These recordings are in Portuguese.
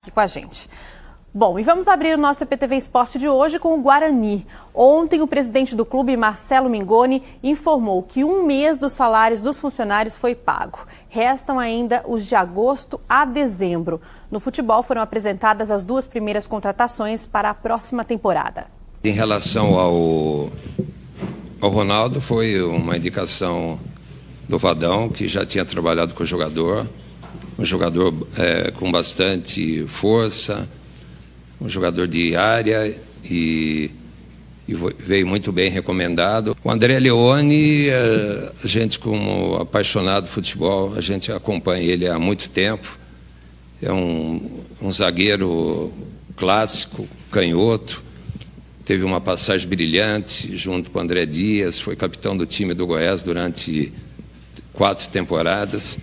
aqui com a gente. Bom, e vamos abrir o nosso IPTV Esporte de hoje com o Guarani. Ontem, o presidente do clube, Marcelo Mingoni, informou que 1 mês dos salários dos funcionários foi pago. Restam ainda os de agosto a dezembro. No futebol, foram apresentadas as 2 primeiras contratações para a próxima temporada. Em relação ao Ronaldo, foi uma indicação do Vadão, que já tinha trabalhado com o jogador. Um jogador com bastante força, um jogador de área e veio muito bem recomendado. O André Leone, a gente como apaixonado de futebol, a gente acompanha ele há muito tempo. É um zagueiro clássico, canhoto, teve uma passagem brilhante junto com o André Dias, foi capitão do time do Goiás durante 4 temporadas.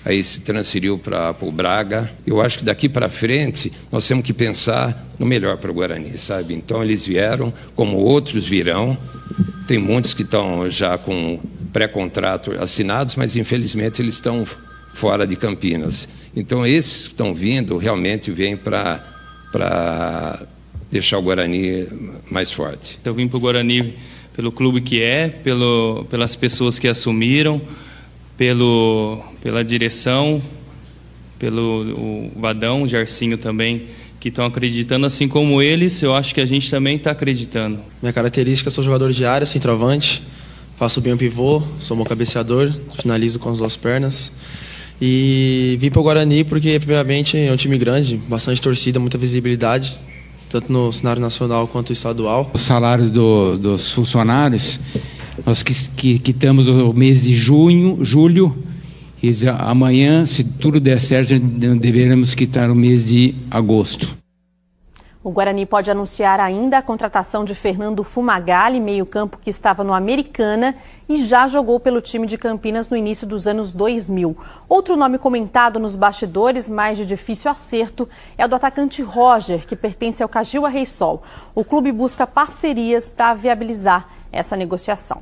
Aí se transferiu para o Braga. Eu acho que daqui para frente nós temos que pensar no melhor para o Guarani, sabe? Então eles vieram, como outros virão. Tem muitos que estão já com pré-contrato assinados, mas infelizmente eles estão fora de Campinas. Então esses que estão vindo realmente vêm para deixar o Guarani mais forte. Eu vim para o Guarani pelo clube que pelas pessoas que assumiram, pela direção, pelo Vadão, o Jarcinho também, que estão acreditando, assim como eles, eu acho que a gente também está acreditando. Minha característica, sou jogador de área, centroavante, faço bem o pivô, sou bom cabeceador, finalizo com as 2 pernas. E vim para o Guarani porque, primeiramente, é um time grande, bastante torcida, muita visibilidade, tanto no cenário nacional quanto estadual. Os salários dos funcionários, nós quitamos o mês de julho, e amanhã, se tudo der certo, deveremos quitar o mês de agosto. O Guarani pode anunciar ainda a contratação de Fernando Fumagalli, meio-campo que estava no Americana e já jogou pelo time de Campinas no início dos anos 2000. Outro nome comentado nos bastidores, mas de difícil acerto, é o do atacante Roger, que pertence ao Cajiwa Reysol. O clube busca parcerias para viabilizar essa negociação.